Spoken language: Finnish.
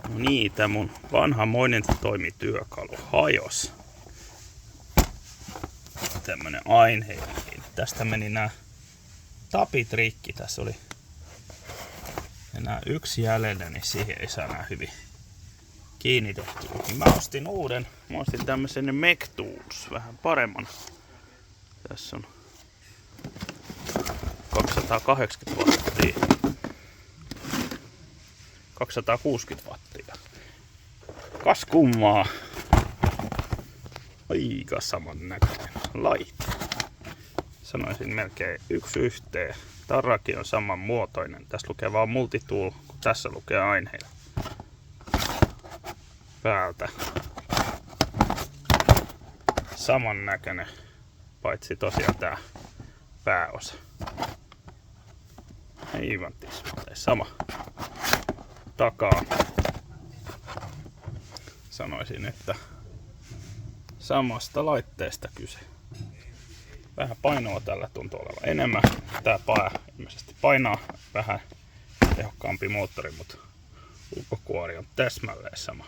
No niin, tää mun vanhamoinen toimityökalu hajos. Tämmönen aineellinen. Tästä meni nää tapit rikki. Tässä oli enää yksi jäljellä, niin siihen ei saa nää hyvin kiinnitettyä. Niin mä ostin uuden. Mä ostin tämmösen Mech Tools, vähän paremman. Tässä on 280 wattia. 260 wattia. Kas kummaa. Aika saman näköinen laite. Sanoisin melkein yksi yhteen. Tarrakin on saman muotoinen. Tässä lukee vaan multitool, kun tässä lukee aineilla. Päältä. Saman näköinen, paitsi tosiaan tää pääosa. Aivan tismalleen sama. Takaa. Sanoisin, että samasta laitteesta kyse. Vähän painoa tällä tuntuu olevan enemmän. Tää pää ilmeisesti painaa vähän tehokkaampi moottori, mutta ulkokuori on täsmälleen sama.